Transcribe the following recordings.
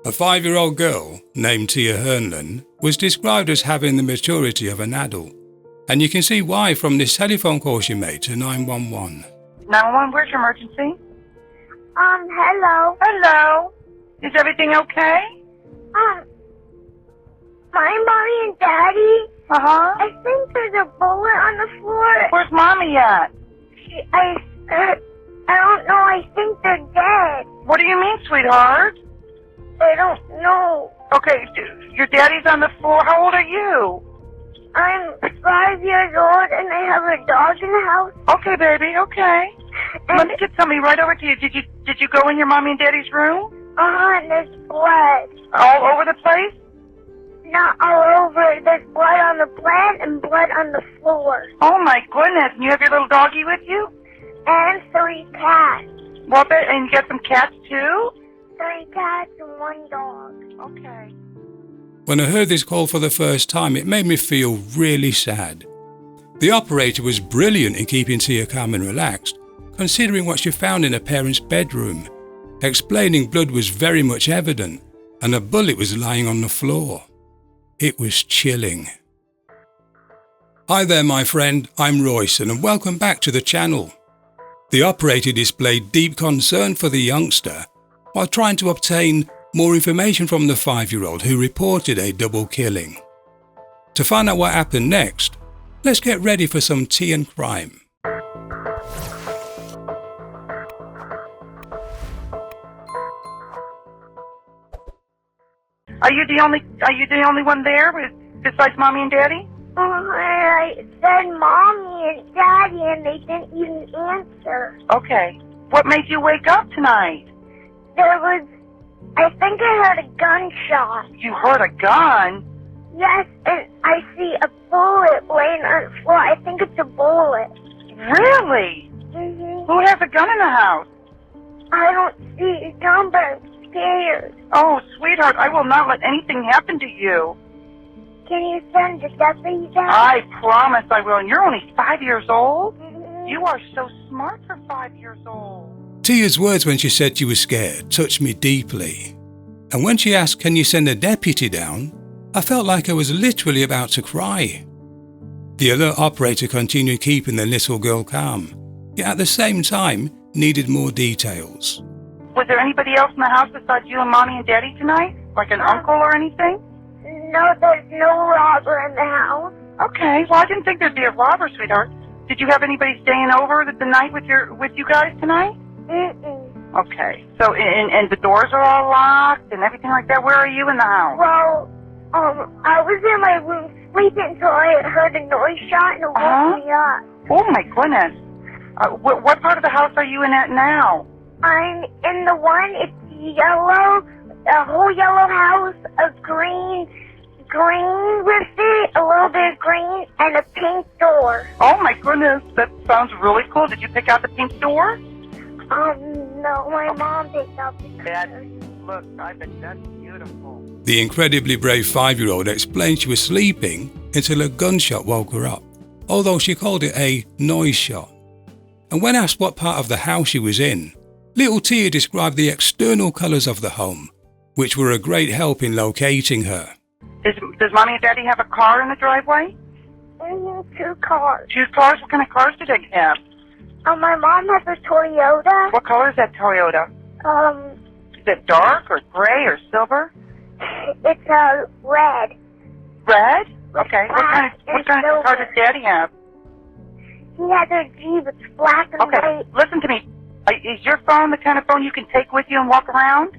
A 5-year-old girl named Tia Hernlen was described as having the maturity of an adult, and you can see why from this telephone call she made to 911. 911, where's your emergency? Hello. Hello. Is everything okay? My mommy and daddy, Uh-huh. I think there's a bullet on the floor. Where's Mommy at? I don't know, I think they're dead. What do you mean, sweetheart? I don't know. Okay, your daddy's on the floor. How old are you? I'm 5 years old and I have a dog in the house. Okay, baby, okay. Let me get somebody right over to you. Did you go in your mommy and daddy's room? And there's blood. All over the place? Not all over. There's blood on the bed and blood on the floor. Oh my goodness, and you have your little doggie with you? And 3 cats. Well, and you got some cats too? 3 cats and 1 dog. Okay. When I heard this call for the first time, it made me feel really sad. The operator was brilliant in keeping Tia calm and relaxed, considering what she found in her parents' bedroom, explaining blood was very much evident and a bullet was lying on the floor. It was chilling. Hi there, my friend, I'm Royson and welcome back to the channel. The operator displayed deep concern for the youngster while trying to obtain more information from the 5-year-old who reported a double killing. To find out what happened next, let's get ready for some tea and crime. Are you the only one there besides Mommy and Daddy? I said mommy and daddy and they didn't even answer. Okay. What made you wake up tonight? I think I heard a gunshot. You heard a gun? Yes, and I see a bullet laying on the floor. I think it's a bullet. Really? Mm-hmm. Who has a gun in the house? I don't see a gun, but I'm scared. Oh, sweetheart, I will not let anything happen to you. Can you send the deputy down? I promise I will. And you're only 5 years old? Mm-hmm. You are so smart for 5 years old. Tia's words when she said she was scared touched me deeply. And when she asked, "Can you send a deputy down?" I felt like I was literally about to cry. The alert operator continued keeping the little girl calm, yet at the same time needed more details. Was there anybody else in the house besides you and Mommy and Daddy tonight? Like an uncle or anything? No, there's no robber in the house. Okay, well I didn't think there'd be a robber, sweetheart. Did you have anybody staying over the night with you guys tonight? Mm-mm. Okay, so and the doors are all locked and everything like that. Where are you in the house? Well, I was in my room sleeping until I heard a noise shot and it woke me up. Oh my goodness. What part of the house are you in at now? I'm in the one, it's yellow, a whole yellow house, a green with it, a little bit of green, and a pink door. Oh my goodness, that sounds really cool. Did you pick out the pink door? No, my mom picked up the color. Look, I bet that's beautiful. The incredibly brave 5-year-old explained she was sleeping until a gunshot woke her up, although she called it a noise shot. And when asked what part of the house she was in, little Tia described the external colours of the home, which were a great help in locating her. Does Mommy and Daddy have a car in the driveway? 2 cars. 2 cars? What kind of cars do they have? My mom has a Toyota. What color is that Toyota? Is it dark or gray or silver? It's red. Red? Okay. What kind of car does Daddy have? He has a Jeep. It's black and white. Listen to me. Is your phone the kind of phone you can take with you and walk around?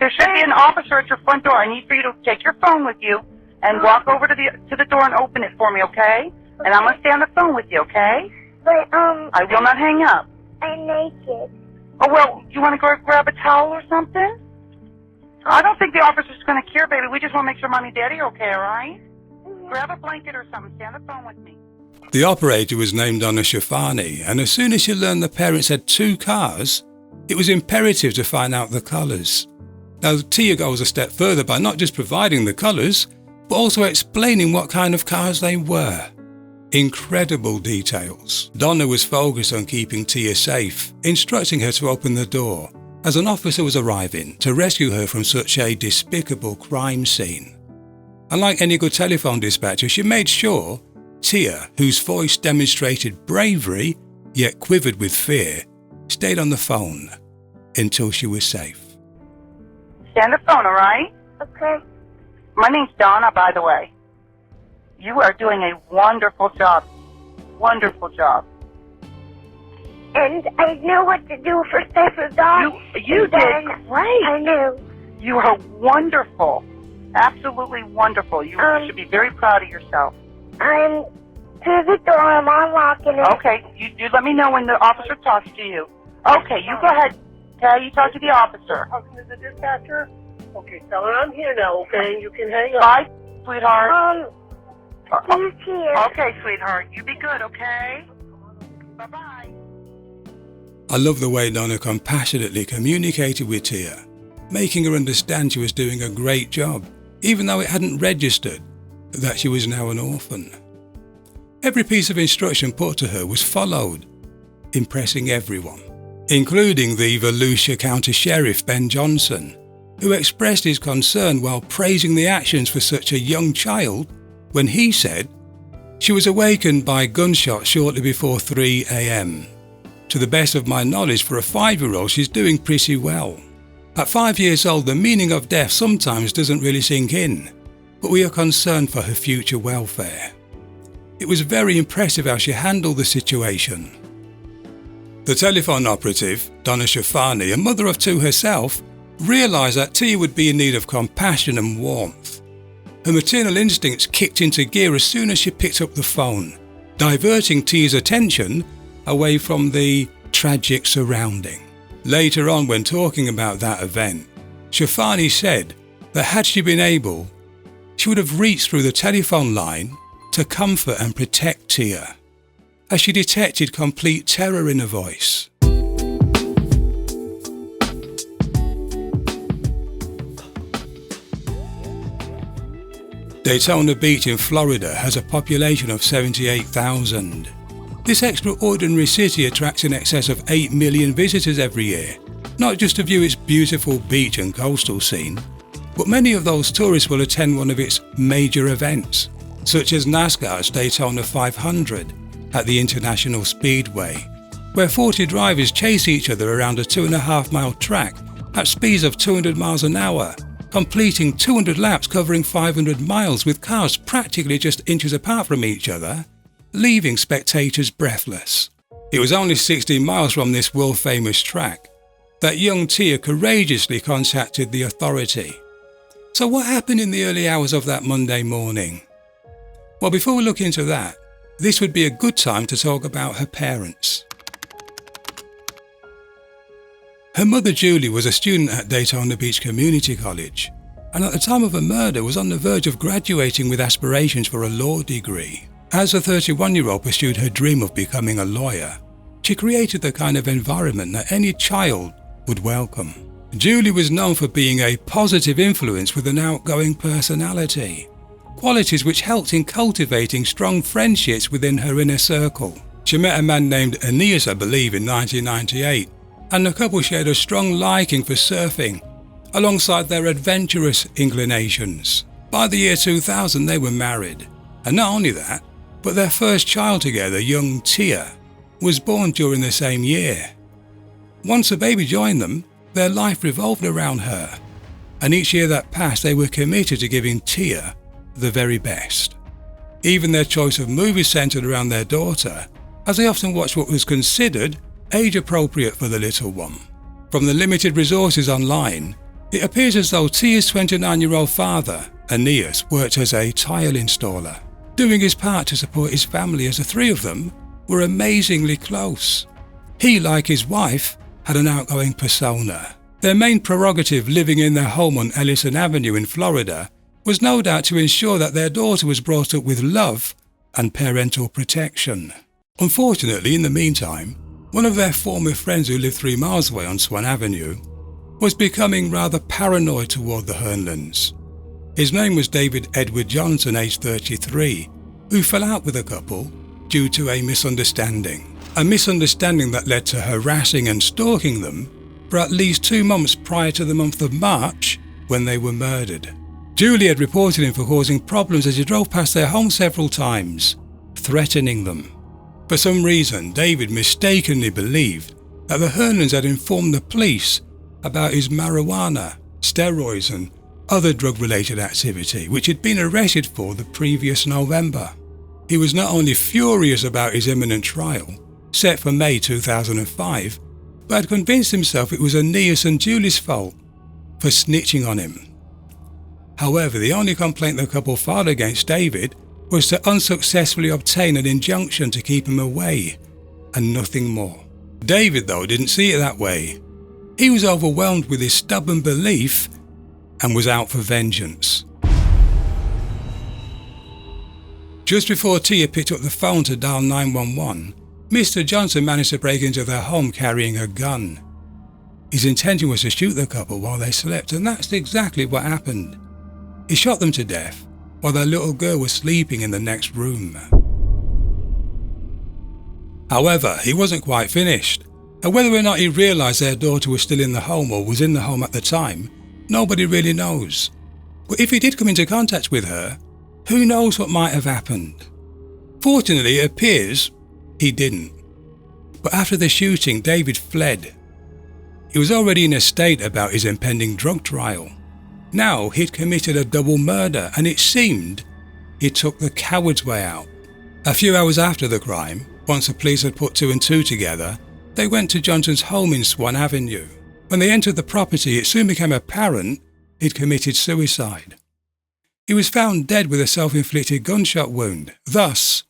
There should be an officer at your front door. I need for you to take your phone with you and walk over to the door and open it for me, okay? And I'm going to stay on the phone with you, okay? But, I will not hang up. I'm naked. Oh, well, you want to go grab a towel or something? I don't think the officer's going to care, baby. We just want to make sure Mommy and Daddy are okay, all right? Grab a blanket or something. Stay on the phone with me. The operator was named Donna Choufani, and as soon as she learned the parents had 2 cars, it was imperative to find out the colours. Now, Tia goes a step further by not just providing the colours, but also explaining what kind of cars they were. incredible details. Donna was focused on keeping Tia safe, instructing her to open the door as an officer was arriving to rescue her from such a despicable crime scene. And like any good telephone dispatcher, she made sure Tia, whose voice demonstrated bravery yet quivered with fear, stayed on the phone until she was safe. Stay on the phone, all right? Okay. My name's Donna, by the way. You are doing a wonderful job. Wonderful job. And I know what to do for Safer Dog. You did great. I knew. You are wonderful. Absolutely wonderful. You should be very proud of yourself. I'm to the door. I'm unlocking it. Okay. You let me know when the officer talks to you. Okay, you go ahead. Okay, you talk to the officer. Talking to the dispatcher? Okay, tell her I'm here now, okay? You can hang up. Bye, sweetheart. He's here. Okay, sweetheart. You be good, okay? Bye-bye. I love the way Donna compassionately communicated with Tia, making her understand she was doing a great job, even though it hadn't registered that she was now an orphan. Every piece of instruction put to her was followed, impressing everyone, including the Volusia County Sheriff Ben Johnson, who expressed his concern while praising the actions for such a young child when he said she was awakened by gunshots shortly before 3 a.m. To the best of my knowledge, for a 5-year-old, she's doing pretty well. At 5 years old, the meaning of death sometimes doesn't really sink in, but we are concerned for her future welfare. It was very impressive how she handled the situation. The telephone operative, Donna Choufani, a mother of 2 herself, realised that Tia would be in need of compassion and warmth. Her maternal instincts kicked into gear as soon as she picked up the phone, diverting Tia's attention away from the tragic surrounding. Later on, when talking about that event, Choufani said that had she been able, she would have reached through the telephone line to comfort and protect Tia, as she detected complete terror in her voice. Daytona Beach in Florida has a population of 78,000. This extraordinary city attracts in excess of 8 million visitors every year, not just to view its beautiful beach and coastal scene, but many of those tourists will attend one of its major events, such as NASCAR's Daytona 500 at the International Speedway, where 40 drivers chase each other around a 2.5-mile track at speeds of 200 miles an hour, completing 200 laps covering 500 miles with cars practically just inches apart from each other, leaving spectators breathless. It was only 16 miles from this world-famous track that young Tia courageously contacted the authority. So what happened in the early hours of that Monday morning? Well, before we look into that, this would be a good time to talk about her parents. Her mother Julie was a student at Daytona Beach Community College, and at the time of her murder was on the verge of graduating with aspirations for a law degree. As the 31-year-old pursued her dream of becoming a lawyer, she created the kind of environment that any child would welcome. Julie was known for being a positive influence with an outgoing personality, qualities which helped in cultivating strong friendships within her inner circle. She met a man named Aeneas, I believe, in 1998, and the couple shared a strong liking for surfing, alongside their adventurous inclinations. By the year 2000, they were married, and not only that, but their first child together, young Tia, was born during the same year. Once a baby joined them, their life revolved around her, and each year that passed, they were committed to giving Tia the very best. Even their choice of movies centered around their daughter, as they often watched what was considered age-appropriate for the little one. From the limited resources online, it appears as though Tia's 29-year-old father, Aeneas, worked as a tile installer, doing his part to support his family as the 3 of them were amazingly close. He, like his wife, had an outgoing persona. Their main prerogative living in their home on Ellison Avenue in Florida was no doubt to ensure that their daughter was brought up with love and parental protection. Unfortunately, in the meantime, one of their former friends who lived 3 miles away on Swan Avenue was becoming rather paranoid toward the Hernlens. His name was David Edward Johnson, aged 33, who fell out with the couple due to a misunderstanding. A misunderstanding that led to harassing and stalking them for at least 2 months prior to the month of March when they were murdered. Julie had reported him for causing problems as he drove past their home several times, threatening them. For some reason, David mistakenly believed that the Hernlens had informed the police about his marijuana, steroids and other drug-related activity, which he'd been arrested for the previous November. He was not only furious about his imminent trial, set for May 2005, but had convinced himself it was Aeneas and Julie's fault for snitching on him. However, the only complaint the couple filed against David was to unsuccessfully obtain an injunction to keep him away, and nothing more. David, though, didn't see it that way. He was overwhelmed with his stubborn belief and was out for vengeance. Just before Tia picked up the phone to dial 911, Mr. Johnson managed to break into their home carrying a gun. His intention was to shoot the couple while they slept, and that's exactly what happened. He shot them to death while their little girl was sleeping in the next room. However, he wasn't quite finished, and whether or not he realised their daughter was still in the home or was in the home at the time, nobody really knows. But if he did come into contact with her, who knows what might have happened? Fortunately, it appears he didn't. But after the shooting, David fled. He was already in a state about his impending drug trial. Now he'd committed a double murder, and it seemed he took the coward's way out. A few hours after the crime, once the police had put 2 and 2 together, they went to Johnson's home in Swan Avenue. When they entered the property, it soon became apparent he'd committed suicide. He was found dead with a self-inflicted gunshot wound, thus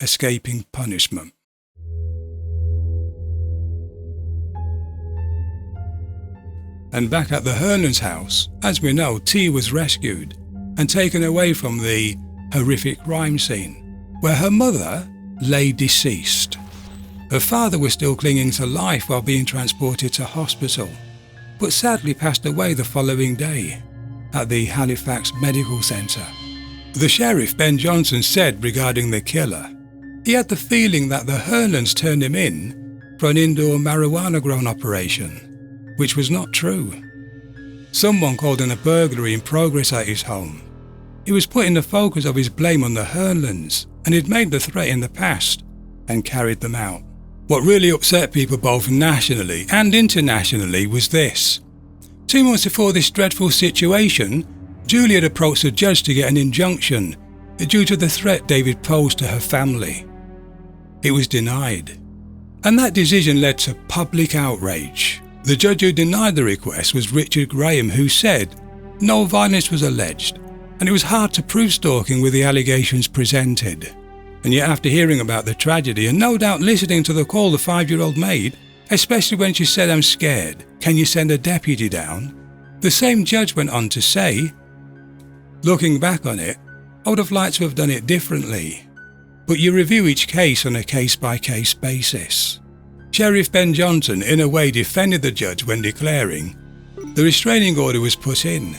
escaping punishment. And back at the Hernlens' house, as we know, Tia was rescued and taken away from the horrific crime scene, where her mother lay deceased. Her father was still clinging to life while being transported to hospital, but sadly passed away the following day at the Halifax Medical Centre. The sheriff, Ben Johnson, said regarding the killer, he had the feeling that the Hernlens turned him in for an indoor marijuana grown operation, which was not true. Someone called in a burglary in progress at his home. He was putting the focus of his blame on the Hernlens, and he'd made the threat in the past and carried them out. What really upset people both nationally and internationally was this. 2 months before this dreadful situation, Julie had approached the judge to get an injunction due to the threat David posed to her family. It was denied, and that decision led to public outrage. The judge who denied the request was Richard Graham, who said no violence was alleged, and it was hard to prove stalking with the allegations presented. And yet, after hearing about the tragedy and no doubt listening to the call the 5-year-old made, especially when she said, "I'm scared, can you send a deputy down?" the same judge went on to say, "Looking back on it, I would have liked to have done it differently, but you review each case on a case-by-case basis." Sheriff Ben Johnson in a way defended the judge when declaring, "The restraining order was put in,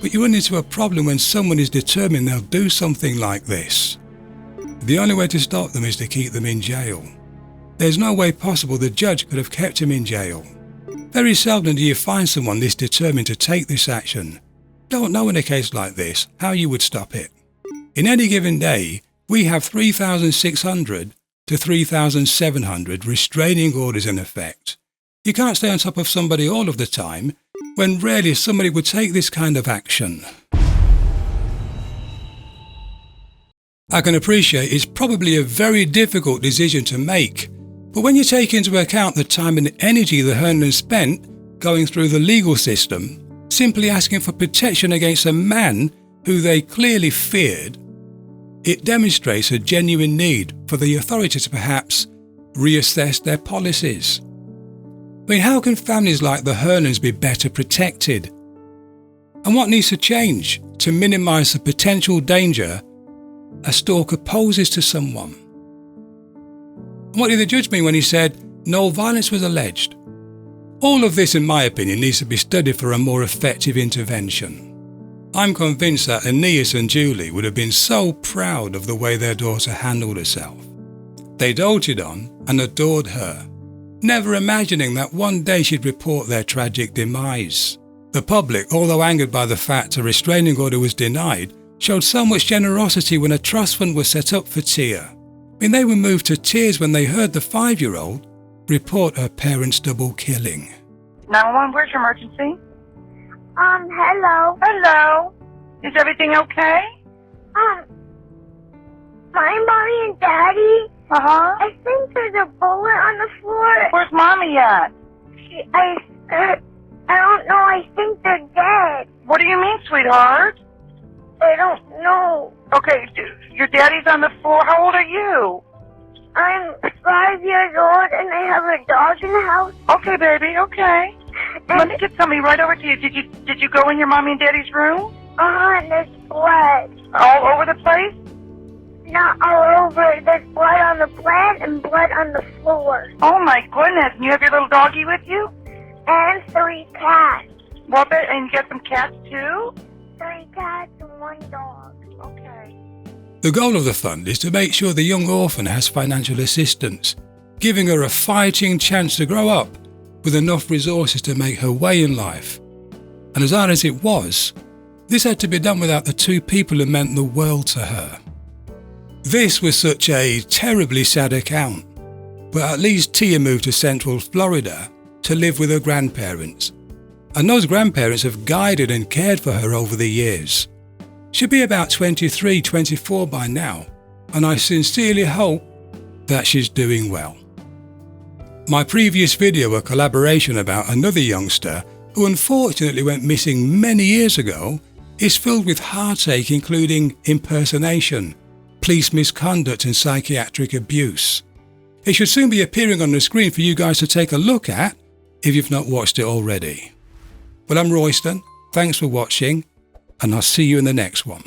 but you run into a problem when someone is determined they'll do something like this. The only way to stop them is to keep them in jail. There's no way possible the judge could have kept him in jail. Very seldom do you find someone this determined to take this action. Don't know in a case like this how you would stop it. In any given day, we have 3,600 to 3,700 restraining orders in effect. You can't stay on top of somebody all of the time when rarely somebody would take this kind of action." I can appreciate it's probably a very difficult decision to make, but when you take into account the time and energy the Hernlens spent going through the legal system, simply asking for protection against a man who they clearly feared, it demonstrates a genuine need for the authorities to perhaps reassess their policies. I mean, how can families like the Hernlens be better protected? And what needs to change to minimise the potential danger a stalker poses to someone? And what did the judge mean when he said no violence was alleged? All of this, in my opinion, needs to be studied for a more effective intervention. I'm convinced that Aeneas and Julie would have been so proud of the way their daughter handled herself. They doted on and adored her, never imagining that one day she'd report their tragic demise. The public, although angered by the fact a restraining order was denied, showed so much generosity when a trust fund was set up for Tia. I mean, they were moved to tears when they heard the 5-year-old report her parents' double killing. 911, where's your emergency? Hello. Hello. Is everything okay? My mommy and daddy, Uh-huh. I think there's a bullet on the floor. Where's Mommy at? I don't know, I think they're dead. What do you mean, sweetheart? I don't know. Okay, your daddy's on the floor. How old are you? I'm 5 years old and I have a dog in the house. Okay, baby, okay. Let me get somebody right over to you. Did you go in your mommy and daddy's room? And there's blood. All over the place? Not all over. There's blood on the bed and blood on the floor. Oh my goodness! And you have your little doggie with you? And 3 cats. Well, and you got some cats too? 3 cats and 1 dog. Okay. The goal of the fund is to make sure the young orphan has financial assistance, giving her a fighting chance to grow up with enough resources to make her way in life. And as hard as it was, this had to be done without the 2 people who meant the world to her. This was such a terribly sad account, but at least Tia moved to Central Florida to live with her grandparents, and those grandparents have guided and cared for her over the years. She'll be about 23, 24 by now, and I sincerely hope that she's doing well. My previous video, a collaboration about another youngster who unfortunately went missing many years ago, is filled with heartache, including impersonation, police misconduct and psychiatric abuse. It should soon be appearing on the screen for you guys to take a look at if you've not watched it already. Well, I'm Royston, thanks for watching, and I'll see you in the next one.